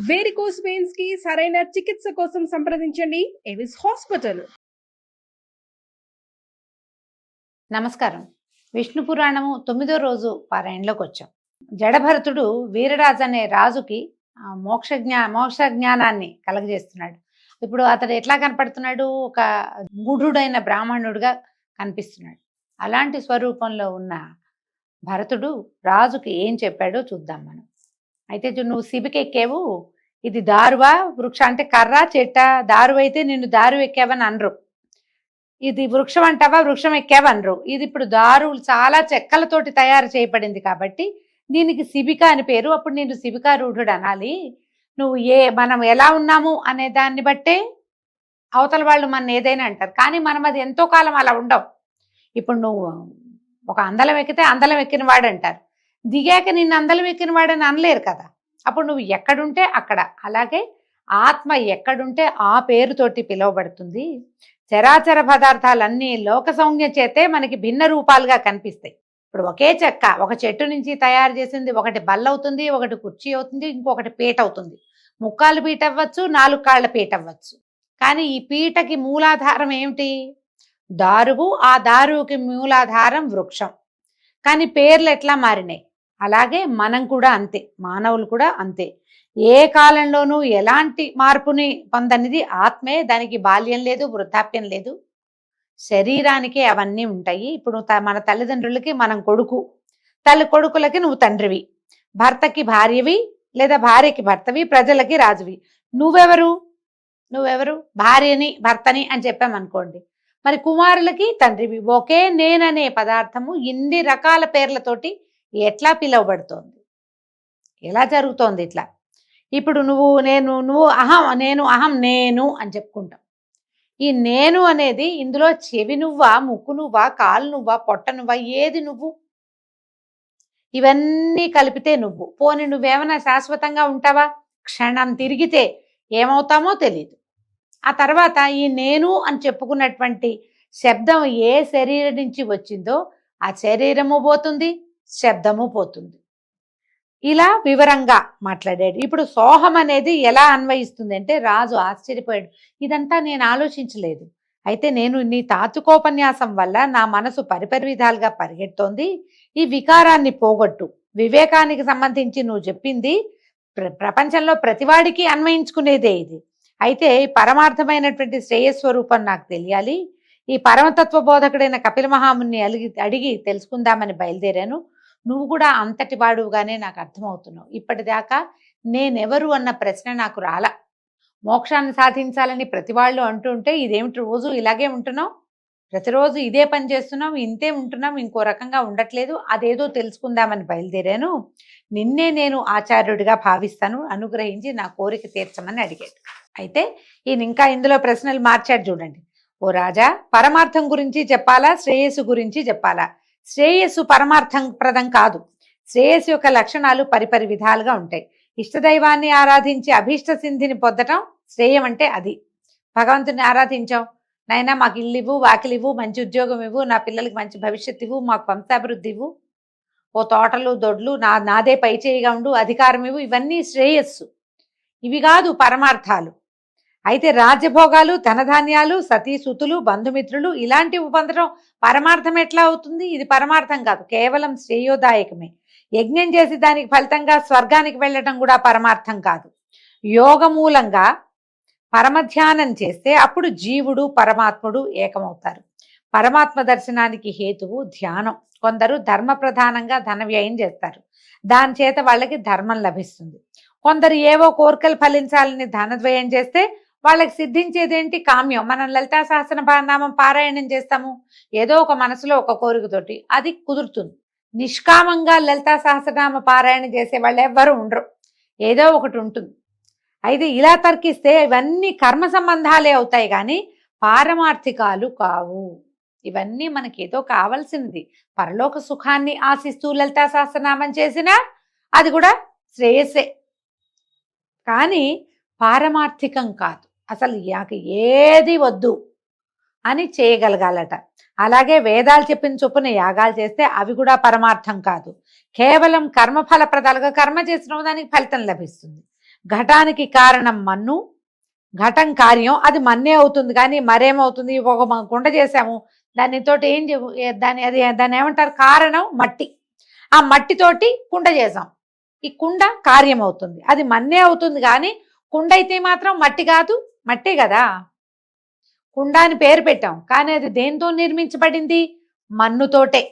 Varicose veins కి సరైన చికిత్స కోసం సంప్రదించండి ఎవిస్ హాస్పిటల్. నమస్కారం. విష్ణు పురాణము 9వ రోజు పారాయణలోకి వచ్చాం. జడభరతుడు వీరరాజు అనే రాజుకి మోక్ష జ్ఞానాన్ని కలగజేస్తున్నాడు. ఇప్పుడు అతడు ఎట్లా కనపడుతున్నాడు? ఒక మూఢుడైన బ్రాహ్మణుడిగా కనిపిస్తున్నాడు. అలాంటి స్వరూపంలో ఉన్న భరతుడు రాజుకి ఏం చెప్పాడో చూద్దాం మనం. అయితే నువ్వు శిబికెక్కేవు, ఇది దారువా వృక్ష అంటే కర్ర చెట్ట, దారు అయితే నిన్ను దారు ఎక్కావని అనరు. ఇది వృక్షం అంటావా వృక్షం ఎక్కావనరు. ఇది ఇప్పుడు దారు చాలా చెక్కలతోటి తయారు చేయబడింది కాబట్టి దీనికి శిబిక అని పేరు. అప్పుడు నేను శిబికారూఢుడు అనాలి. నువ్వు మనం ఎలా ఉన్నాము అనే దాన్ని బట్టే అవతల వాళ్ళు మన ఏదైనా అంటారు, కానీ మనం అది ఎంతో కాలం అలా ఉండవు. ఇప్పుడు నువ్వు ఒక అందలం ఎక్కితే అందలం ఎక్కిన వాడు అంటారు, దిగాక నిన్ను అందలం ఎక్కిన వాడని అనలేరు కదా. అప్పుడు నువ్వు ఎక్కడుంటే అక్కడ. అలాగే ఆత్మ ఎక్కడుంటే ఆ పేరుతోటి పిలువబడుతుంది. చరాచర పదార్థాలన్నీ లోక సౌజ్ఞ చేతే మనకి భిన్న రూపాలుగా కనిపిస్తాయి. ఇప్పుడు ఒకే చెక్క ఒక చెట్టు నుంచి తయారు చేసింది ఒకటి బల్ల అవుతుంది, ఒకటి కుర్చీ అవుతుంది, ఇంకొకటి పీట అవుతుంది. ముక్కాలు పీట అవ్వచ్చు, 4 కాళ్ళ పీట అవ్వచ్చు. కానీ ఈ పీటకి మూలాధారం ఏమిటి? దారువు. ఆ దారువుకి మూలాధారం వృక్షం. కానీ పేర్లు ఎట్లా మారినాయి అలాగే మనం కూడా అంతే, మానవులు కూడా అంతే. ఏ కాలంలోనూ ఎలాంటి మార్పుని పొందనిది ఆత్మే. దానికి బాల్యం లేదు, వృద్ధాప్యం లేదు. శరీరానికే అవన్నీ ఉంటాయి. ఇప్పుడు మన తల్లిదండ్రులకి మనం కొడుకు, కొడుకులకి నువ్వు తండ్రివి, భర్తకి భార్యవి లేదా భార్యకి భర్తవి, ప్రజలకి రాజువి. నువ్వెవరు? భార్యని భర్తని అని చెప్పామనుకోండి, మరి కుమారులకి తండ్రివి. ఒకే నేననే పదార్థము ఇన్ని రకాల పేర్లతోటి ఎట్లా పిలువబడుతోంది? ఎలా జరుగుతోంది ఇట్లా? ఇప్పుడు నువ్వు అహం నేను అని చెప్పుకుంటాం. ఈ నేను అనేది ఇందులో చెవి నువ్వా, ముక్కు నువ్వా, కాలు నువ్వా, పొట్ట నువ్వా, ఏది నువ్వు? ఇవన్నీ కలిపితే నువ్వు. పోనీ నువ్వేమైనా శాశ్వతంగా ఉంటావా? క్షణం తిరిగితే ఏమవుతామో తెలియదు. ఆ తర్వాత ఈ నేను అని చెప్పుకున్నటువంటి శబ్దం ఏ శరీరం నుంచి వచ్చిందో ఆ శరీరము పోతుంది, శబ్దము పోతుంది. ఇలా వివరంగా మాట్లాడాడు. ఇప్పుడు సోహం అనేది ఎలా అన్వయిస్తుంది అంటే, రాజు ఆశ్చర్యపోయాడు. ఇదంతా నేను ఆలోచించలేదు. అయితే నేను నీ తాత్వికోపన్యాసం వల్ల నా మనసు పరిపరి విధాలుగా పరిగెడుతోంది. ఈ వికారాన్ని పోగొట్టు. వివేకానికి సంబంధించి నువ్వు చెప్పింది ప్రపంచంలో ప్రతివాడికి అన్వయించుకునేదే ఇది. అయితే పరమార్థమైనటువంటి శ్రేయస్వరూపం నాకు తెలియాలి. ఈ పరమతత్వ బోధకుడైన కపిల మహాముని అడిగి తెలుసుకుందామని బయలుదేరాను. నువ్వు కూడా అంతటి వాడుగానే నాకు అర్థమవుతున్నావు. ఇప్పటిదాకా నేనెవరు అన్న ప్రశ్న నాకు రాలా. మోక్షాన్ని సాధించాలని ప్రతి వాళ్ళు అంటుంటే ఇదేమిటి రోజు ఇలాగే ఉంటున్నావు, ప్రతిరోజు ఇదే పని చేస్తున్నాం, ఇంతే ఉంటున్నాం, ఇంకో రకంగా ఉండట్లేదు. అదేదో తెలుసుకుందామని బయలుదేరాను. నిన్నే నేను ఆచార్యుడిగా భావిస్తాను, అనుగ్రహించి నా కోరిక తీర్చమని అడిగాడు. అయితే ఈయన ఇంకా ఇందులో ప్రశ్నలు మార్చాడు చూడండి. ఓ రాజా, పరమార్థం గురించి చెప్పాలా, శ్రేయస్సు గురించి చెప్పాలా? శ్రేయస్సు పరమార్థం ప్రదం కాదు. శ్రేయస్సు యొక్క లక్షణాలు పరిపరి విధాలుగా ఉంటాయి. ఇష్టదైవాన్ని ఆరాధించి అభీష్ట సిద్ధిని పొందటం శ్రేయం అంటే అది. భగవంతుని ఆరాధించాం, నైనా మాకు ఇల్లు ఇవ్వు, వాకిలి ఇవ్వు, మంచి ఉద్యోగం ఇవ్వు, నా పిల్లలకి మంచి భవిష్యత్తు ఇవ్వు, మాకు వంశాభివృద్ధి ఇవ్వు, ఓ తోటలు దొడ్లు నాదే పై చేయిగా ఉండు, అధికారం ఇవ్వు, ఇవన్నీ శ్రేయస్సు. ఇవి కాదు పరమార్థాలు. అయితే రాజ్యభోగాలు, ధనధాన్యాలు, సతీసుతులు, బంధుమిత్రులు ఇలాంటివి పొందడం పరమార్థం ఎట్లా అవుతుంది? ఇది పరమార్థం కాదు, కేవలం శ్రేయోదాయకమే. యజ్ఞం చేసి దానికి ఫలితంగా స్వర్గానికి వెళ్ళటం కూడా పరమార్థం కాదు. యోగమూలంగా పరమధ్యానం చేస్తే అప్పుడు జీవుడు పరమాత్ముడు ఏకమవుతారు. పరమాత్మ దర్శనానికి హేతువు ధ్యానం. కొందరు ధర్మ ప్రధానంగా ధన వ్యయం చేస్తారు, దాని చేత వాళ్ళకి ధర్మం లభిస్తుంది. కొందరు ఏవో కోరికలు ఫలించాలని ధనద్వయం చేస్తే వాళ్ళకి సిద్ధించేదేంటి? కామ్యం. మనం లలితా సహస్రనామం పారాయణం చేస్తాము, ఏదో ఒక మనసులో ఒక కోరికతోటి, అది కుదురుతుంది. నిష్కామంగా లలితా సహస్రనామ పారాయణ చేసే వాళ్ళు ఎవ్వరూ ఉండరు, ఏదో ఒకటి ఉంటుంది. అయితే ఇలా తర్కిస్తే ఇవన్నీ కర్మ సంబంధాలే అవుతాయి, కానీ పారమార్థికాలు కావు. ఇవన్నీ మనకి ఏదో కావాల్సింది, పరలోక సుఖాన్ని ఆశిస్తూ లలితా సహస్రనామం చేసినా అది కూడా శ్రేయస్సే, కానీ పారమార్థికం కాదు. అసలు ఏది వద్దు అని చేయగలగాలట. అలాగే వేదాలు చెప్పిన చొప్పున యాగాలు చేస్తే అవి కూడా పరమార్థం కాదు, కేవలం కర్మఫల ప్రదాలుగా కర్మ చేసిన దానికి ఫలితం లభిస్తుంది. ఘటానికి కారణం మన్ను, ఘటం కార్యం, అది మన్నే అవుతుంది. కానీ మరేమవుతుంది, ఒక కుండ చేసాము, దానితోటి దాన్ని ఏమంటారు, కారణం మట్టి. ఆ మట్టితోటి కుండ చేసాం, ఈ కుండ కార్యం అవుతుంది. అది మన్నే అవుతుంది కానీ కుండ అయితే మాత్రం మట్టి కాదు, మట్టే కదా. కుండ అని పేరు పెట్టాం కానీ అది దేంతో నిర్మించబడింది, మన్నుతోటే.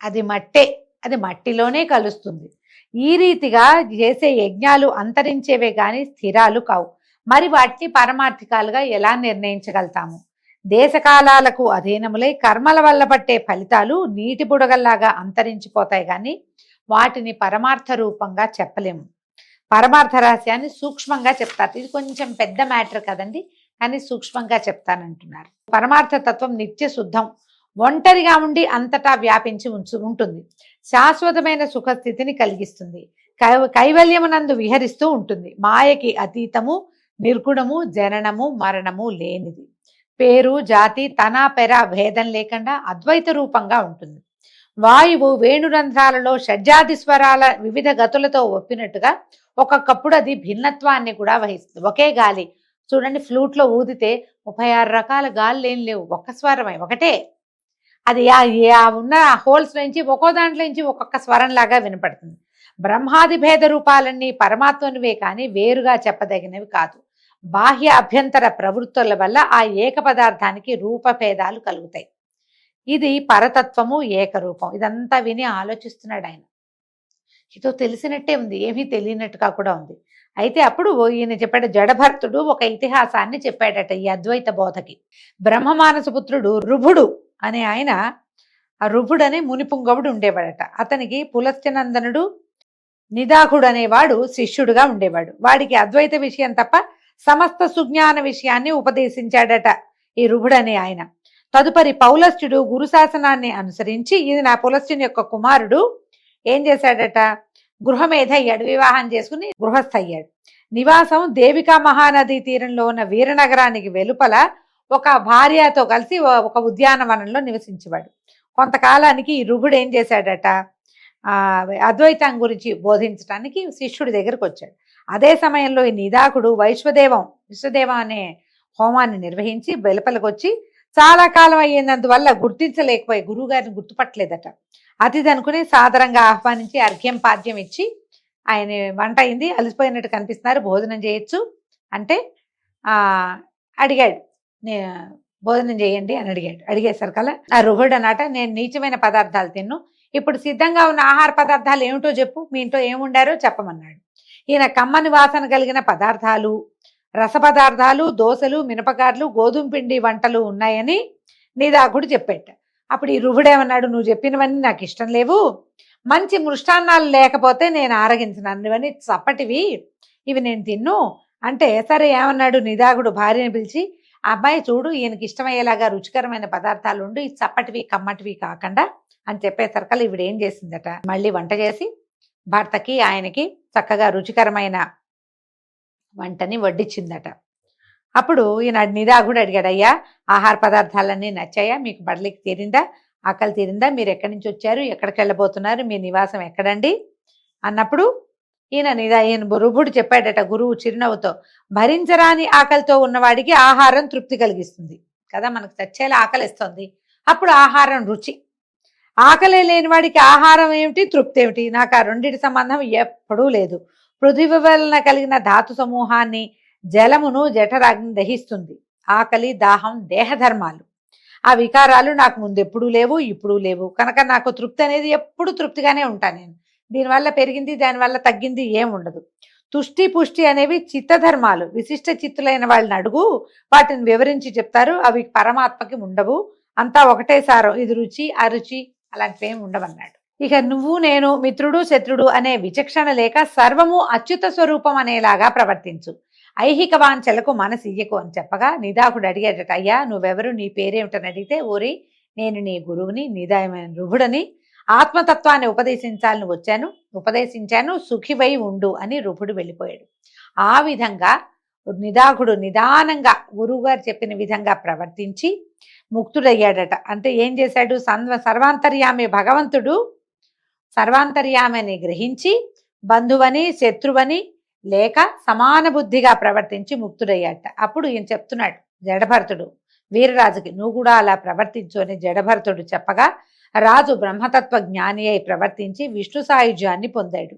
అది మట్టే, అది మట్టిలోనే కలుస్తుంది. ఈ రీతిగా చేసే యజ్ఞాలు అంతరించేవే కానీ స్థిరాలు కావు. మరి వాటిని పరమార్థికాలుగా ఎలా నిర్ణయించగలుగుతాము? దేశకాలాలకు అధీనములై కర్మల వల్ల పట్టే ఫలితాలు నీటి బుడగల్లాగా అంతరించిపోతాయి కానీ వాటిని పరమార్థ రూపంగా చెప్పలేము. పరమార్థ రహస్యాన్ని సూక్ష్మంగా చెప్తారు. ఇది కొంచెం పెద్ద మ్యాటర్ కదండి, కానీ సూక్ష్మంగా చెప్తానంటున్నారు. పరమార్థ తత్వం నిత్య శుద్ధం, ఒంటరిగా ఉండి అంతటా వ్యాపించి ఉంటుంది. శాశ్వతమైన సుఖస్థితిని కలిగిస్తుంది. కైవల్యమునందు విహరిస్తూ ఉంటుంది. మాయకి అతీతము, నిర్గుణము, జననము మరణము లేనిది. పేరు జాతి తన పెర భేదం లేకుండా అద్వైత రూపంగా ఉంటుంది. వాయువు వేణురంధ్రాలలో షడ్జాది స్వరాల వివిధ గతులతో ఒప్పినట్టుగా ఒక్కొక్కప్పుడు అది భిన్నత్వాన్ని కూడా వహిస్తుంది. ఒకే గాలి చూడండి, ఫ్లూట్లో ఊదితే 36 రకాల గాలి ఏం లేవు, ఒక్క స్వరమే, ఒకటే. అది ఉన్న హోల్స్ నుంచి ఒక్కో దాంట్లో నుంచి ఒక్కొక్క స్వరం లాగా వినపడుతుంది. బ్రహ్మాది భేద రూపాలన్నీ పరమాత్మనివే కానీ వేరుగా చెప్పదగినవి కాదు. బాహ్య అభ్యంతర ప్రవృత్తుల వల్ల ఆ ఏక పదార్థానికి రూపభేదాలు కలుగుతాయి. ఇది పరతత్వము, ఏకరూపం. ఇదంతా విని ఆలోచిస్తున్నాడు ఆయన. ఏదో తెలిసినట్టే ఉంది, ఏమీ తెలియనట్టుగా కూడా ఉంది. అయితే అప్పుడు ఈయన చెప్పాడు, జడభర్తుడు ఒక ఇతిహాసాన్ని చెప్పాడట ఈ అద్వైత బోధకి. బ్రహ్మమానసపుత్రుడు రుభుడు అనే ఆయన, ఆ రుభుడు అనే మునిపుంగవుడు ఉండేవాడట. అతనికి పులస్త్యనందనుడు నిదాఘుడు అనేవాడు శిష్యుడుగా ఉండేవాడు. వాడికి అద్వైత విషయం తప్ప సమస్త సుజ్ఞాన విషయాన్ని ఉపదేశించాడట ఈ రుభుడు అనే ఆయన. తదుపరి పౌలస్త్యుడు గురు శాసనాన్ని అనుసరించి, ఇది నా పులస్త్యుని యొక్క కుమారుడు, ఏం చేశాడట, గృహమేధ అయ్యాడు, వివాహం చేసుకుని గృహస్థ అయ్యాడు. నివాసం దేవికా మహానది తీరంలో ఉన్న వీరనగరానికి వెలుపల ఒక భార్యతో కలిసి ఒక ఉద్యానవనంలో నివసించేవాడు. కొంతకాలానికి ఈ రుభుడు ఏం చేశాడట, అద్వైతం గురించి బోధించడానికి శిష్యుడి దగ్గరకు వచ్చాడు. అదే సమయంలో ఈ నిదాకుడు విశ్వదేవం అనే హోమాన్ని నిర్వహించి వెలుపలకు వచ్చి చాలా కాలం అయ్యేందువల్ల గుర్తించలేకపోయి గురువుగారిని గుర్తుపట్టలేదట. అతిథి అనుకుని సాదరంగా ఆహ్వానించి అర్ఘ్యం పాద్యం ఇచ్చి, ఆయన వంట అయింది, అలసిపోయినట్టు కనిపిస్తున్నారు, భోజనం చేయొచ్చు అంటే అడిగాడు, భోజనం చేయండి అని అడిగేసరి కల్లా ఆ రుహుడు అన్నట, నేను నీచమైన పదార్థాలు తిన్ను, ఇప్పుడు సిద్ధంగా ఉన్న ఆహార పదార్థాలు ఏమిటో చెప్పు, మీ ఇంట్లో ఏముండారో చెప్పమన్నాడు. ఈయన కమ్మని వాసన కలిగిన పదార్థాలు, రస పదార్థాలు, దోశలు, మినపగార్లు, గోధుమ పిండి వంటలు ఉన్నాయని నిదాకుడు చెప్పేట. అప్పుడు ఈ రుహుడేమన్నాడు, నువ్వు చెప్పినవన్నీ నాకు ఇష్టం లేవు, మంచి మృష్టాన్నాలు లేకపోతే నేను ఆరగించను, ఇవన్నీ చప్పటివి, ఇవి నేను తిన్ను అంటే. సరే ఏమన్నాడు, నిదాకుడు భార్యని పిలిచి, అబ్బాయి చూడు, ఈయనకి ఇష్టమయ్యేలాగా రుచికరమైన పదార్థాలు ఉండు, ఈ చప్పటివి కమ్మటివి కాకుండా అని చెప్పేసరికల్లా ఈవిడ ఏం చేసిందట, మళ్ళీ వంట చేసి భర్తకి ఆయనకి చక్కగా రుచికరమైన వంటని వడ్డించిందట. అప్పుడు ఈయన నిదాకుడు అడిగాడు, అయ్యా ఆహార పదార్థాలన్నీ నచ్చాయా, మీకు బడలికి తీరిందా, ఆకలి తీరిందా, మీరు ఎక్కడి నుంచి వచ్చారు, ఎక్కడికి వెళ్ళబోతున్నారు, మీ నివాసం ఎక్కడండి అన్నప్పుడు ఈయన రుభుడు చెప్పాడట గురువు చిరునవ్వుతో, భరించరాని ఆకలితో ఉన్నవాడికి ఆహారం తృప్తి కలిగిస్తుంది కదా, మనకు చచ్చేలా ఆకలిస్తుంది, అప్పుడు ఆహారం రుచి. ఆకలి లేని వాడికి ఆహారం ఏమిటి, తృప్తి ఏమిటి, నాకు ఆ రెండింటి సంబంధం ఎప్పుడూ లేదు. పృథివీ వలన కలిగిన ధాతు సమూహాన్ని, జలమును జఠరాగ్ని దహిస్తుంది. ఆకలి దాహం దేహధర్మాలు, ఆ వికారాలు నాకు ముందు ఎప్పుడూ లేవు, ఇప్పుడు లేవు, కనుక నాకు తృప్తి అనేది ఎప్పుడు తృప్తిగానే ఉంటాను నేను. దీనివల్ల పెరిగింది, దానివల్ల తగ్గింది ఏముండదు. తుష్టి పుష్టి అనేవి చిత్తధర్మాలు, విశిష్ట చిత్తులైన వాళ్ళని అడుగు, వాటిని వివరించి చెప్తారు, అవి పరమాత్మకి ఉండవు, అంతా ఒకటే సారం, ఇది రుచి అరుచి అలాంటివి ఏమి ఉండవన్నాడు. ఇక నువ్వు నేను మిత్రుడు శత్రుడు అనే విచక్షణ లేక సర్వము అచ్యుత స్వరూపం అనేలాగా ప్రవర్తించు, ఐహిక వాంఛలకు మనసు ఇయ్యకు అని చెప్పగా నిదాకుడు అడిగేటట, అయ్యా నువ్వెవరు, నీ పేరేమిటని అడిగితే, ఓరి నేను నీ గురువుని, నిదాయమైన రుభుడని, ఆత్మతత్వాన్ని ఉపదేశించాను, సుఖివై ఉండు అని రుభుడు వెళ్ళిపోయాడు. ఆ విధంగా నిదాకుడు నిదానంగా గురువుగారు చెప్పిన విధంగా ప్రవర్తించి ముక్తుడయ్యాడట. అంటే ఏం చేశాడు, సర్వాంతర్యామి భగవంతుడు సర్వాంతర్యామిని గ్రహించి బంధువని శత్రువని లేక సమాన బుద్ధిగా ప్రవర్తించి ముక్తుడయ్యాట. అప్పుడు ఈయన చెప్తున్నాడు జడభరతుడు వీరరాజుకి, నువ్వు కూడా అలా ప్రవర్తించు అని జడభరతుడు చెప్పగా రాజు బ్రహ్మతత్వ జ్ఞాని అయి ప్రవర్తించి విష్ణు సాయుధ్యాన్ని పొందాడు.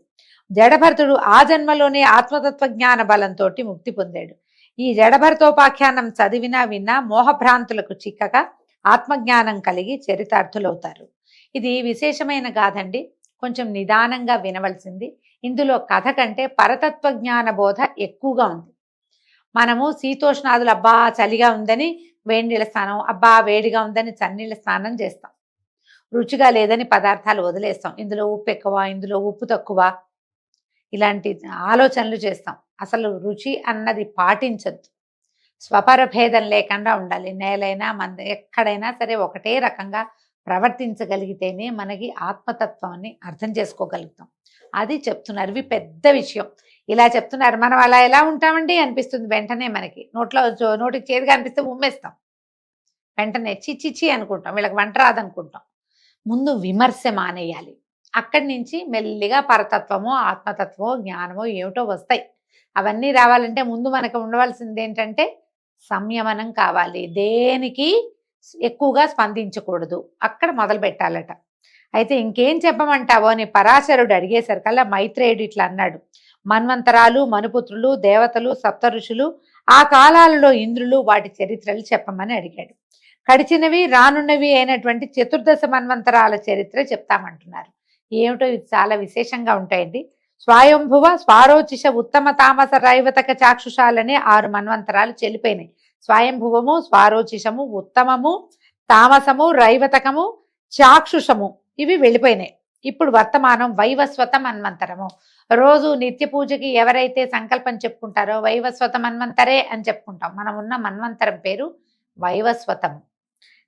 జడభరతుడు ఆ జన్మలోనే ఆత్మతత్వ జ్ఞాన బలంతో ముక్తి పొందాడు. ఈ జడభరతోపాఖ్యానం చదివినా విన్నా మోహభ్రాంతులకు చిక్కక ఆత్మజ్ఞానం కలిగి చరితార్థులవుతారు. ఇది విశేషమైన గాథండి, కొంచెం నిదానంగా వినవలసింది. ఇందులో కథ కంటే పరతత్వ జ్ఞాన బోధ ఎక్కువగా ఉంది. మనము శీతోష్ణాదులు అబ్బా చలిగా ఉందని వేడి నీళ్ళ స్నానం, అబ్బా వేడిగా ఉందని చన్నీళ్ళ స్నానం చేస్తాం. రుచిగా లేదని పదార్థాలు వదిలేస్తాం. ఇందులో ఉప్పు ఎక్కువ, ఇందులో ఉప్పు తక్కువ, ఇలాంటి ఆలోచనలు చేస్తాం. అసలు రుచి అన్నది పాటించద్దు. స్వపరభేదం లేకుండా ఉండాలి. నేలైనా ఎక్కడైనా సరే ఒకటే రకంగా ప్రవర్తించగలిగితేనే మనకి ఆత్మతత్వాన్ని అర్థం చేసుకోగలుగుతాం. అది చెప్తున్నారు. ఇవి పెద్ద విషయం. ఇలా చెప్తున్నారు. మనం అలా ఎలా ఉంటామండి అనిపిస్తుంది వెంటనే. మనకి నోటికి చేదుగా అనిపిస్తే ఉమ్మేస్తాం, వెంటనే చిచ్చిచి అనుకుంటాం, వీళ్ళకి వంట రాదనుకుంటాం. ముందు విమర్శ మానేయాలి. అక్కడి నుంచి మెల్లిగా పరతత్వమో ఆత్మతత్వమో జ్ఞానమో ఏమిటో వస్తాయి. అవన్నీ రావాలంటే ముందు మనకు ఉండవలసింది ఏంటంటే సంయమనం కావాలి. దేనికి ఎక్కువగా స్పందించకూడదు, అక్కడ మొదలు పెట్టాలట. అయితే ఇంకేం చెప్పమంటావో అని పరాశరుడు అడిగేసరికల్లా మైత్రేయుడు ఇట్లా అన్నాడు. మన్వంతరాలు, మనుపుత్రులు, దేవతలు, సప్త ఋషులు, ఆ కాలాలలో ఇంద్రులు, వాటి చరిత్రలు చెప్పమని అడిగాడు. గడిచినవి రానున్నవి అయినటువంటి చతుర్దశ మన్వంతరాల చరిత్ర చెప్తామంటున్నారు. ఏమిటో ఇది చాలా విశేషంగా ఉంటాయండి. స్వయంభువ, స్వారోచిష, ఉత్తమ, తామస, రైవతక, చాక్షుషాలనే 6 మన్వంతరాలు చెల్లిపోయినాయి. స్వయంభువము, స్వారోచిషము, ఉత్తమము, తామసము, రైవతకము, చాక్షుషము ఇవి వెళ్ళిపోయినాయి. ఇప్పుడు వర్తమానం వైవస్వత మన్వంతరము. రోజు నిత్య పూజకి ఎవరైతే సంకల్పం చెప్పుకుంటారో వైవస్వత మన్వంతరే అని చెప్పుకుంటాం. మనం ఉన్న మన్వంతరం పేరు వైవస్వతము.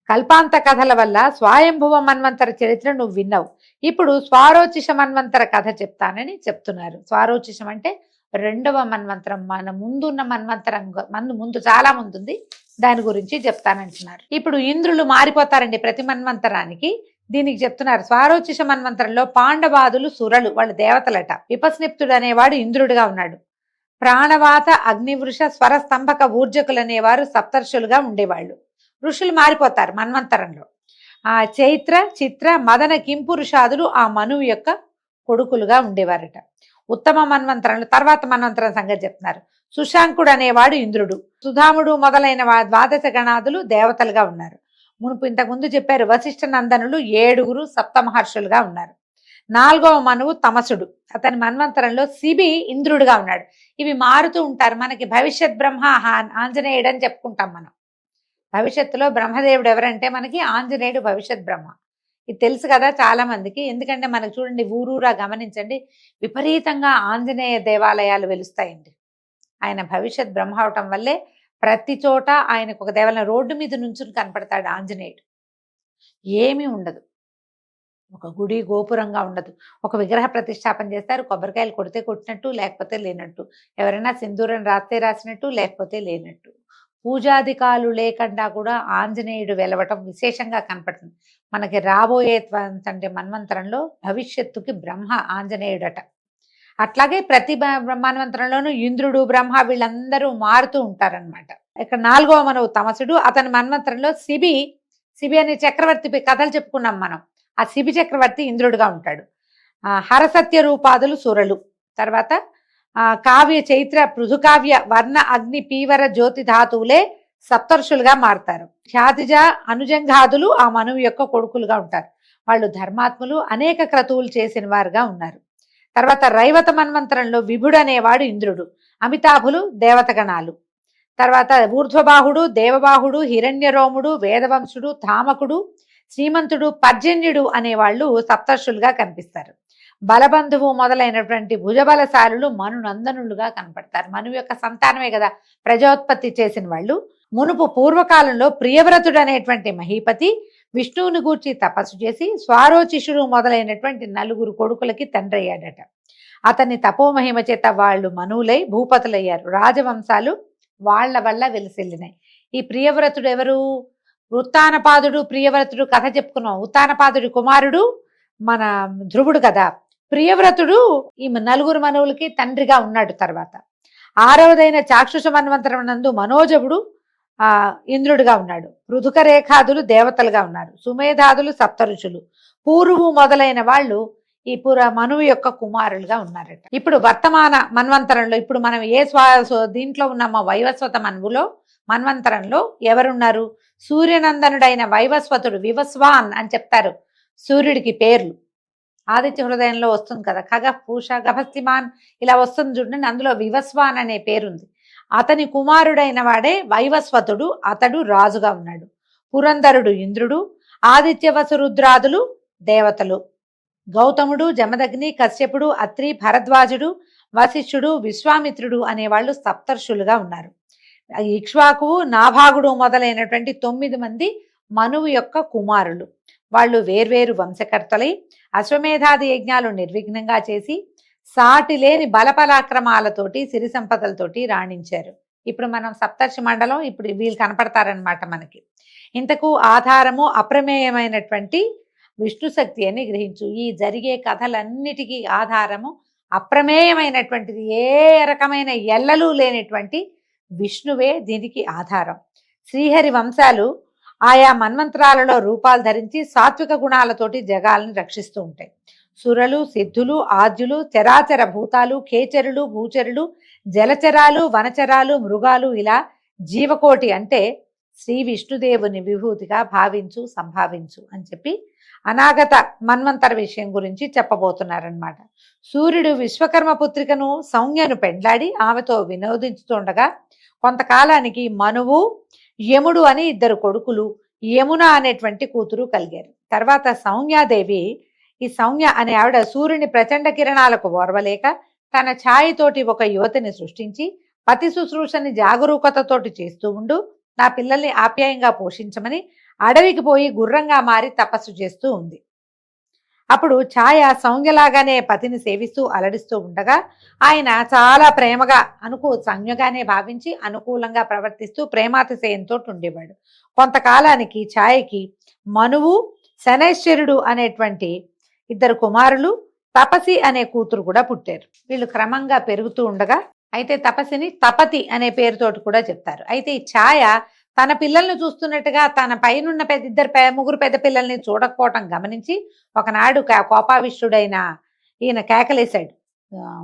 కల్పాంత కథల వల్ల స్వయంభువ మన్వంతర చరిత్ర నువ్వు విన్నావు. ఇప్పుడు స్వారోచిష మన్వంతర కథ చెప్తానని చెప్తున్నారు. స్వారోచిషం అంటే 2వ మన్వంతరం. మన ముందున్న మన్వంతరం ముందు చాలా ముందుంది, దాని గురించి చెప్తానంటున్నారు. ఇప్పుడు ఇంద్రులు మారిపోతారండి ప్రతి మన్వంతరానికి. దీనికి చెప్తున్నారు. స్వారోచిష మన్వంతరంలో పాండవాదులు సురలు, వాళ్ళు దేవతలట. విపస్నిప్తుడు అనేవాడు ఇంద్రుడిగా ఉన్నాడు. ప్రాణవాత, అగ్నివృష, స్వరస్తంభక, ఊర్జకులు అనేవారు సప్తర్షులుగా ఉండేవాళ్ళు. ఋషులు మారిపోతారు మన్వంతరంలో. ఆ చైత్ర, చిత్ర, మదన, కింపురుషాదులు ఆ మనువు యొక్క కొడుకులుగా ఉండేవారట. ఉత్తమ మన్వంతరంలో తర్వాత మన్వంతరం సంగతి చెప్తున్నారు. సుశాంకుడు అనేవాడు ఇంద్రుడు. సుధాముడు మొదలైన 12 గణాదులు దేవతలుగా ఉన్నారు. మునుపు ఇంతకుముందు చెప్పారు వశిష్ఠ నందనులు 7 సప్తమహర్షులుగా ఉన్నారు. 4వ మనువు తమసుడు, అతని మన్వంతరంలో శిబి ఇంద్రుడుగా ఉన్నాడు. ఇవి మారుతూ ఉంటారు. మనకి భవిష్యత్ బ్రహ్మ ఆంజనేయుడు అని చెప్పుకుంటాం మనం. భవిష్యత్తులో బ్రహ్మదేవుడు ఎవరంటే మనకి ఆంజనేయుడు భవిష్యత్ బ్రహ్మ. ఇది తెలుసు కదా చాలా మందికి. ఎందుకంటే మనకు చూడండి ఊరూరా గమనించండి, విపరీతంగా ఆంజనేయ దేవాలయాలు వెలుస్తాయండి. ఆయన భవిష్యత్ బ్రహ్మ అవటం వల్లే ప్రతి చోట ఆయనకు ఒక దేవాలయం, రోడ్డు మీద నుంచుని కనపడతాడు ఆంజనేయుడు. ఏమీ ఉండదు, ఒక గుడి గోపురంగా ఉండదు. ఒక విగ్రహ ప్రతిష్టాపన చేస్తారు, కొబ్బరికాయలు కొడితే కొట్టినట్టు లేకపోతే లేనట్టు, ఎవరైనా సింధూరం రాస్తే రాసినట్టు లేకపోతే లేనట్టు. పూజాధికాలు లేకుండా కూడా ఆంజనేయుడు వెలవటం విశేషంగా కనపడుతుంది మనకి. రాబోయే అంటే మన్వంతరంలో భవిష్యత్తుకి బ్రహ్మ ఆంజనేయుడట. అట్లాగే ప్రతి మన్వంతరంలోనూ ఇంద్రుడు, బ్రహ్మ వీళ్ళందరూ మారుతూ ఉంటారనమాట. ఇక్కడ 4వ మనువు తమసుడు, అతని మన్వంతరంలో శిబి అనే చక్రవర్తి కథలు చెప్పుకున్నాం మనం. ఆ శిబి చక్రవర్తి ఇంద్రుడుగా ఉంటాడు. హరసత్య రూపాదులు సురలు. తర్వాత కావ్య, చైత్ర, పృథుకావ్య, వర్ణ, అగ్ని, పీవర, జ్యోతి ధాతువులే సప్తర్షులుగా మారుతారు. ఖ్యాతిజ, అనుజంఘాదులు ఆ మనువు యొక్క కొడుకులుగా ఉంటారు. వాళ్ళు ధర్మాత్ములు, అనేక క్రతువులు చేసిన వారుగా ఉన్నారు. తర్వాత రైవత మన్వంతరంలో విభుడు అనేవాడు ఇంద్రుడు. అమితాభులు దేవతగణాలు. తర్వాత ఊర్ధ్వబాహుడు, దేవబాహుడు, హిరణ్యరోముడు, వేదవంశుడు, ధామకుడు, శ్రీమంతుడు, పర్జన్యుడు అనేవాళ్ళు సప్తర్షులుగా కనిపిస్తారు. బలబంధువు మొదలైనటువంటి భుజబలశాలులు మనునందనులుగా కనపడతారు. మనువు యొక్క సంతానమే కదా ప్రజోత్పత్తి చేసిన వాళ్ళు. మునుపు పూర్వకాలంలో ప్రియవ్రతుడు అనేటువంటి మహీపతి విష్ణువుని గూర్చి తపస్సు చేసి స్వారోచిషుడు మొదలైనటువంటి 4 కొడుకులకి తండ్రి అయ్యాడట. అతన్ని తపోమహిమ చేత వాళ్ళు మనువులై భూపతులయ్యారు. రాజవంశాలు వాళ్ల వల్ల వెలిసిల్లినాయి. ఈ ప్రియవ్రతుడు ఎవరు? ఉత్తానపాదుడు, ప్రియవ్రతుడు కథ చెప్పుకున్నాం. ఉత్తానపాదుడి కుమారుడు మన ధ్రువుడు కదా. ప్రియవ్రతుడు ఈ నలుగురు మనువులకి తండ్రిగా ఉన్నాడు. తర్వాత 6వదైన చాక్షుష మన్వంతరం నందు మనోజవుడు ఇంద్రుడిగా ఉన్నాడు. పృథుక రేఖాదులు దేవతలుగా ఉన్నారు. సుమేధాదులు సప్తఋషులు, పూర్వు మొదలైన వాళ్ళు ఈ మనువు యొక్క కుమారులుగా ఉన్నారట. ఇప్పుడు వర్తమాన మన్వంతరంలో ఇప్పుడు మనం దీంట్లో ఉన్నామో వైవస్వత మన్వంతరంలో ఎవరున్నారు? సూర్యనందనుడైన వైవస్వతుడు, వివస్వాన్ అని చెప్తారు సూర్యుడికి పేర్లు. ఆదిత్య హృదయంలో వస్తుంది కదా, ఖగ పూష గభస్తిమాన్ ఇలా వస్తుంది చూడండి, అందులో వివస్వాన్ అనే పేరుంది. అతని కుమారుడైన వాడే వైవస్వతుడు. అతడు రాజుగా ఉన్నాడు. పురంధరుడు ఇంద్రుడు, ఆదిత్యవసురుద్రాదులు దేవతలు, గౌతముడు, జమదగ్ని, కశ్యపుడు, అత్రి, భరద్వాజుడు, వశిష్ఠుడు, విశ్వామిత్రుడు అనేవాళ్ళు సప్తర్షులుగా ఉన్నారు. ఇక్ష్వాకువు, నాభాగుడు మొదలైనటువంటి 9 మంది మనువు యొక్క కుమారులు. వాళ్ళు వేర్వేరు వంశకర్తలై అశ్వమేధాది యజ్ఞాలు నిర్విఘ్నంగా చేసి సాటి లేని బలపరాక్రమాలతోటి సిరి సంపదలతోటి రాణించారు. ఇప్పుడు మనం సప్తర్షి మండలం, ఇప్పుడు వీళ్ళు కనపడతారనమాట మనకి. ఇంతకు ఆధారము అప్రమేయమైనటువంటి విష్ణు శక్తి అని గ్రహించు. ఈ జరిగే కథలన్నిటికీ ఆధారము అప్రమేయమైనటువంటిది, ఏ రకమైన ఎల్లలు లేనటువంటి విష్ణువే దీనికి ఆధారం. శ్రీహరి వంశాలు ఆయా మన్వంతరాలలో రూపాలు ధరించి సాత్విక గుణాలతోటి జగాలను రక్షిస్తూ ఉంటాయి. సురలు, సిద్ధులు, ఆద్యులు, చరాచర భూతాలు, ఖేచరులు, భూచరులు, జలచరాలు, వనచరాలు, మృగాలు, ఇలా జీవకోటి అంటే శ్రీ విష్ణుదేవుని విభూతిగా భావించు, సంభావించు అని చెప్పి అనాగత మన్వంతర విషయం గురించి చెప్పబోతున్నారనమాట. సూర్యుడు విశ్వకర్మ పుత్రికను సౌమ్యను పెండ్లాడి ఆమెతో వినోదించుతుండగా కొంతకాలానికి మనువు, యముడు అని 2 కొడుకులు, యమున అనేటువంటి కూతురు కలిగారు. తర్వాత సౌమ్యాదేవి, ఈ సౌమ్య అనే ఆవిడ సూర్యుని ప్రచండ కిరణాలకు ఓర్వలేక తన ఛాయతోటి ఒక యువతిని సృష్టించి పతి శుశ్రూషని జాగరూకతతోటి చేస్తూ ఉండు, నా పిల్లల్ని ఆప్యాయంగా పోషించమని అడవికి పోయి గుర్రంగా మారి తపస్సు చేస్తూ ఉంది. అప్పుడు ఛాయ సౌమ్యలాగానే పతిని సేవిస్తూ అలడిస్తూ ఉండగా ఆయన చాలా ప్రేమగా సౌమ్యగానే భావించి అనుకూలంగా ప్రవర్తిస్తూ ప్రేమాతిశయంతో ఉండేవాడు. కొంతకాలానికి ఛాయకి మనువు, శనైశ్వరుడు అనేటువంటి 2 కుమారులు, తపసి అనే కూతురు కూడా పుట్టారు. వీళ్ళు క్రమంగా పెరుగుతూ ఉండగా, అయితే తపసిని తపతి అనే పేరుతోటి కూడా చెప్తారు. అయితే ఈ ఛాయ తన పిల్లల్ని చూస్తున్నట్టుగా తన పైనున్న 3 పెద్ద పిల్లల్ని చూడకపోవటం గమనించి ఒకనాడు కోపావిష్టుడైన ఈయన కేకలేశాడు.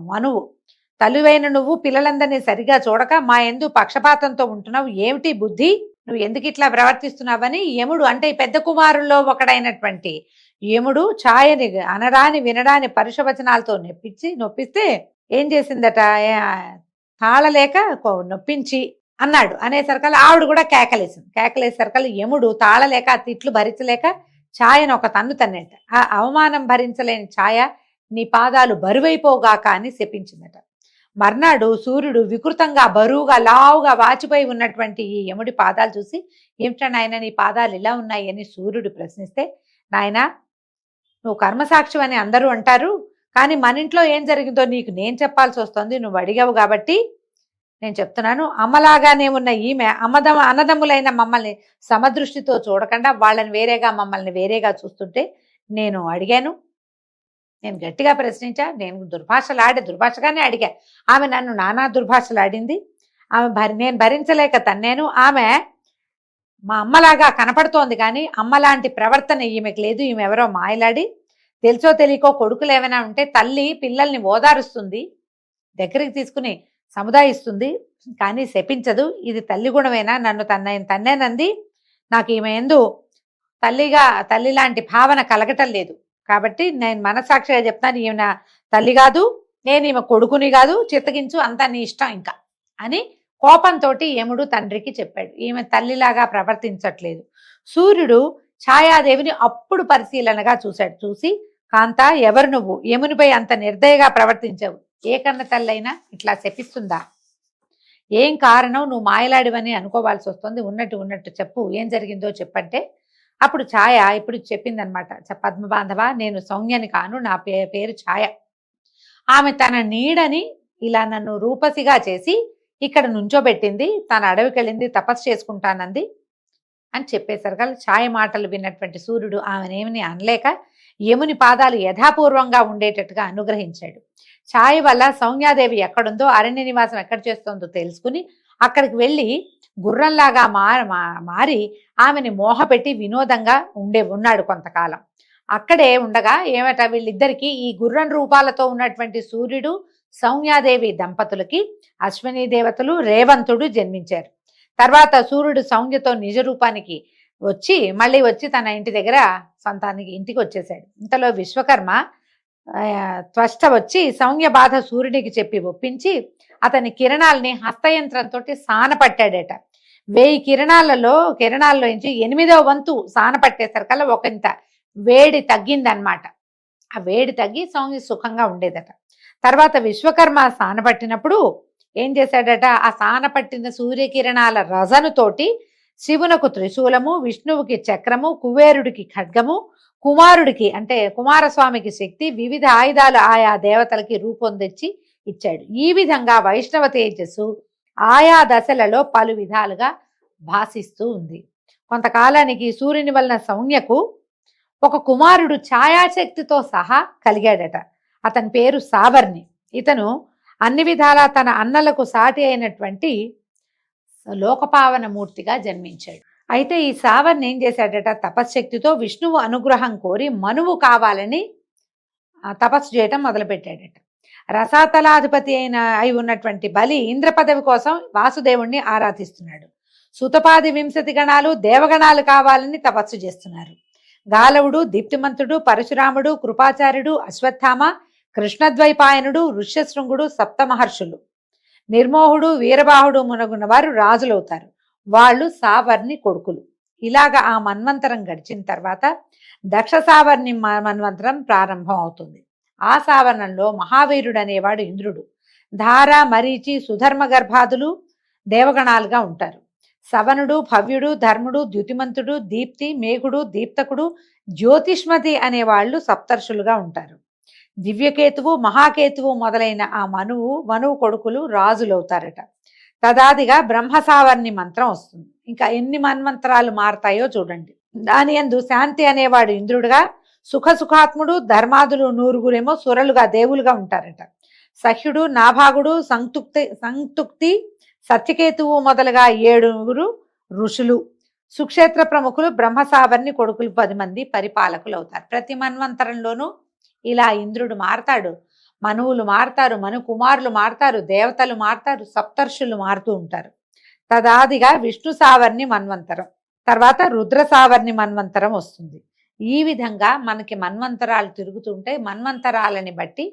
మనువు, తల్లివైన నువ్వు పిల్లలందరినీ సరిగా చూడక మా యందు పక్షపాతంతో ఉంటున్నావు, ఏమిటి బుద్ధి, నువ్వు ఎందుకు ఇట్లా ప్రవర్తిస్తున్నావని యముడు, అంటే ఈ పెద్ద కుమారుల్లో ఒకడైనటువంటి యముడు ఛాయని అనరాని వినడాని పరుషవచనాలతో నొప్పిస్తే ఏం చేసిందట, తాళలేక నొప్పించి అన్నాడు. అనేసరికల్లా ఆవిడ కూడా కేకలేసరికల్లా యముడు తాళలేక తిట్లు భరించలేక ఛాయను ఒక తన్ను తన్నేట. ఆ అవమానం భరించలేని ఛాయ, నీ పాదాలు బరువైపోగాక అని శపించిందట. మర్నాడు సూర్యుడు వికృతంగా బరువుగా లావుగా వాచిపోయి ఉన్నటువంటి ఈ యముడి పాదాలు చూసి, ఏమిటా నాయన నీ పాదాలు ఇలా ఉన్నాయి అని సూర్యుడు ప్రశ్నిస్తే, నాయన నువ్వు కర్మసాక్షి అని అందరూ అంటారు, కానీ మన ఇంట్లో ఏం జరిగిందో నీకు నేను చెప్పాల్సి వస్తుంది, నువ్వు అడిగావు కాబట్టి నేను చెప్తున్నాను. అమ్మలాగానే ఉన్న ఈమె అన్నదమ్ములైన మమ్మల్ని సమదృష్టితో చూడకుండా వాళ్ళని వేరేగా మమ్మల్ని వేరేగా చూస్తుంటే నేను అడిగాను, నేను గట్టిగా ప్రశ్నించా, నేను దుర్భాషగానే అడిగా. ఆమె నన్ను నానా దుర్భాషలాడింది. నేను భరించలేక తన్నేను. ఆమె మా అమ్మలాగా కనపడుతోంది కానీ అమ్మలాంటి ప్రవర్తన ఈమెకు లేదు. ఈమె ఎవరో మాయలాడి, తెలుసో తెలియకో కొడుకులు ఏమైనా ఉంటే తల్లి పిల్లల్ని ఓదారుస్తుంది, దగ్గరికి తీసుకుని సముదాయిస్తుంది, కానీ శపించదు. ఇది తల్లి గుణమేనా? నన్ను తన్నేనంది. నాకు ఈమె ఎందు తల్లి లాంటి భావన కలగటం లేదు. కాబట్టి నేను మనసాక్షిగా చెప్తాను, ఈమె తల్లి కాదు, నేను ఈమె కొడుకుని కాదు, చిత్తగించు, అంతా నీ ఇష్టం ఇంకా అని కోపంతో యముడు తండ్రికి చెప్పాడు. ఈమె తల్లిలాగా ప్రవర్తించట్లేదు. సూర్యుడు ఛాయాదేవిని అప్పుడు పరిశీలనగా చూసి, కాంత ఎవరు నువ్వు? యమునిపై అంత నిర్దయగా ప్రవర్తించావు, ఏ కన్న తల్లైనా ఇట్లా శపిస్తుందా? ఏం కారణం? నువ్వు మాయలాడివని అనుకోవాల్సి వస్తుంది, ఉన్నట్టు చెప్పు, ఏం జరిగిందో చెప్పంటే అప్పుడు ఛాయ ఇప్పుడు చెప్పిందనమాట. పద్మబాంధవ, నేను సౌమ్యని కాను, నా పేరు ఛాయ. ఆమె తన నీడని ఇలా నన్ను రూపసిగా చేసి ఇక్కడ నుంచోబెట్టింది, తన అడవికి వెళ్ళింది, తపస్సు చేసుకుంటానంది అని చెప్పేసరికి ఛాయ మాటలు విన్నటువంటి సూర్యుడు ఆమెనేమిని అనలేక, యముని పాదాలు యథాపూర్వంగా ఉండేటట్టుగా అనుగ్రహించాడు. ఛాయ వల్ల సౌమ్యాదేవి ఎక్కడుందో, అరణ్య నివాసం ఎక్కడ చేస్తుందో తెలుసుకుని అక్కడికి వెళ్ళి గుర్రంలాగా మారి ఆమెని మోహపెట్టి వినోదంగా ఉన్నాడు కొంతకాలం. అక్కడే ఉండగా ఏమట, వీళ్ళిద్దరికీ ఈ గుర్రం రూపాలతో ఉన్నటువంటి సూర్యుడు సౌమ్యాదేవి దంపతులకి అశ్విని దేవతలు రేవంతుడు జన్మించారు. తర్వాత సూర్యుడు సౌమ్యతో నిజ రూపానికి మళ్ళీ వచ్చి తన ఇంటి దగ్గర సొంతానికి ఇంటికి వచ్చేసాడు. ఇంతలో విశ్వకర్మ త్వష్ట వచ్చి సౌమ్య బాధ సూర్యుడికి చెప్పి ఒప్పించి అతని కిరణాలని హస్తయంత్రంతో సానపట్టాడట. 1000 కిరణాల్లో నుంచి 8వ వంతు సానపట్టేసరికల్లా ఒకంత వేడి తగ్గిందనమాట. ఆ వేడి తగ్గి సౌమ్య సుఖంగా ఉండేదట. తర్వాత విశ్వకర్మ సానపట్టినప్పుడు ఏం చేశాడట, ఆ సానపట్టిన సూర్యకిరణాల రజనుతోటి శివునకు త్రిశూలము, విష్ణువుకి చక్రము, కుబేరుడికి ఖడ్గము, కుమారుడికి అంటే కుమారస్వామికి శక్తి, వివిధ ఆయుధాలు ఆయా దేవతలకి రూపొందించి ఇచ్చాడు. ఈ విధంగా వైష్ణవ తేజస్సు ఆయా దశలలో పలు విధాలుగా భాసిస్తూ ఉంది. కొంతకాలానికి సూర్యుని వలన సౌమ్యకు ఒక కుమారుడు ఛాయాశక్తితో సహా కలిగాడట. అతని పేరు సావర్ణి. ఇతను అన్ని విధాలా తన అన్నలకు సాటి అయినటువంటి లోకపావన మూర్తిగా జన్మించాడు. అయితే ఈ సావర్ణి ఏం చేశాడట, తపశ్శక్తితో విష్ణువు అనుగ్రహం కోరి మనువు కావాలని తపస్సు చేయటం మొదలుపెట్టాడట. రసాతలాధిపతి అయి ఉన్నటువంటి బలి ఇంద్ర పదవి కోసం వాసుదేవుణ్ణి ఆరాధిస్తున్నాడు. సుతపాది 20 గణాలు దేవగణాలు కావాలని తపస్సు చేస్తున్నారు. గాలవుడు, దీప్తిమంతుడు, పరశురాముడు, కృపాచార్యుడు, అశ్వత్థామ, కృష్ణద్వైపాయనుడు, ఋష్యశృంగుడు, సప్తమహర్షులు, నిర్మోహుడు, వీరబాహుడు మునగున్న వారు రాజులవుతారు. వాళ్ళు సావర్ణి కొడుకులు. ఇలాగా ఆ మన్వంతరం గడిచిన తర్వాత దక్ష సావర్ణి మన్వంతరం ప్రారంభం అవుతుంది. ఆ సావర్ణంలో మహావీరుడు అనేవాడు ఇంద్రుడు. ధార, మరీచి, సుధర్మ గర్భాదులు దేవగణాలుగా ఉంటారు. సవనుడు, భవ్యుడు, ధర్ముడు, ద్యుతిమంతుడు, దీప్తి, మేఘుడు, దీప్తకుడు, జ్యోతిష్మతి అనేవాళ్ళు సప్తర్షులుగా ఉంటారు. దివ్యకేతువు, మహాకేతువు మొదలైన ఆ మనువు కొడుకులు రాజులవుతారట. తదాదిగా బ్రహ్మసావర్ణి మంత్రం వస్తుంది. ఇంకా ఎన్ని మన్వంతరాలు మారతాయో చూడండి. దాని యందు శాంతి అనేవాడు ఇంద్రుడుగా, సుఖాత్ముడు, ధర్మాదులు 100 సురలుగా దేవులుగా ఉంటారట. సహ్యుడు, నాభాగుడు, సంతుక్తి, సత్యకేతువు మొదలుగా 7 ఋషులు, సుక్షేత్ర ప్రముఖులు, బ్రహ్మసావర్ణి కొడుకులు 10 మంది పరిపాలకులు అవుతారు. ప్రతి మన్వంతరంలోనూ ఇలా ఇంద్రుడు మారతాడు, మనువులు మారతారు, మను కుమారులు మారతారు, దేవతలు మారతారు, సప్తర్షులు మారుతూ ఉంటారు. తదాదిగా విష్ణు సావర్ణి మన్వంతరం, తర్వాత రుద్ర సావర్ణి మన్వంతరం వస్తుంది. ఈ విధంగా మనకి మన్వంతరాలు తిరుగుతుంటే మన్వంతరాలని బట్టి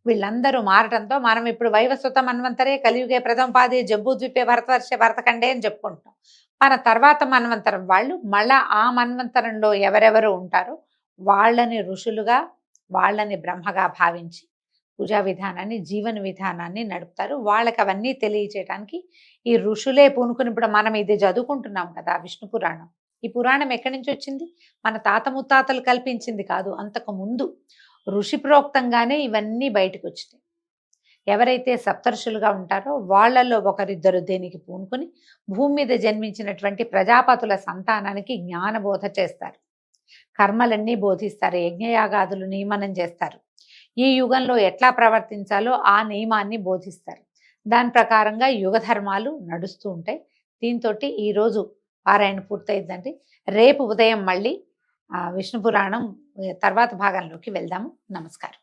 వీళ్ళందరూ మారటంతో మనం ఇప్పుడు వైవస్వత మన్వంతరే, కలియుగే ప్రథమ పాదే, జంబూద్వీపే, భరతవర్షే, భరతఖండే అని చెప్పుకుంటాం. మన తర్వాత మన్వంతరం వాళ్ళు మళ్ళా ఆ మన్వంతరంలో ఎవరెవరు ఉంటారో వాళ్ళని ఋషులుగా, వాళ్ళని బ్రహ్మగా భావించి పూజా విధానాన్ని, జీవన విధానాన్ని నడుపుతారు. వాళ్ళకి అవన్నీ తెలియచేయడానికి ఈ ఋషులే పూనుకుని, ఇప్పుడు మనం ఇది చదువుకుంటున్నాం కదా విష్ణు పురాణం. ఈ పురాణం ఎక్కడి నుంచి వచ్చింది? మన తాత ముత్తాతలు కల్పించింది కాదు. అంతకు ముందు ఋషి ప్రోక్తంగానే ఇవన్నీ బయటకు వచ్చినాయి. ఎవరైతే సప్తర్షులుగా ఉంటారో వాళ్ళల్లో ఒకరిద్దరు దేనికి పూనుకొని భూమి మీద జన్మించినటువంటి ప్రజాపతుల సంతానానికి జ్ఞానబోధ చేస్తారు, కర్మలన్నీ బోధిస్తారు, యజ్ఞయాగాదులు నియమనం చేస్తారు. ఈ యుగంలో ఎట్లా ప్రవర్తించాలో ఆ నియమాన్ని బోధిస్తారు. దాని ప్రకారంగా యుగ ధర్మాలు నడుస్తూ ఉంటాయి. దీంతో ఈరోజు పారాయణ పూర్తయిందండి. రేపు ఉదయం మళ్ళీ విష్ణు పురాణం తర్వాత భాగంలోకి వెళ్దాము. నమస్కారం.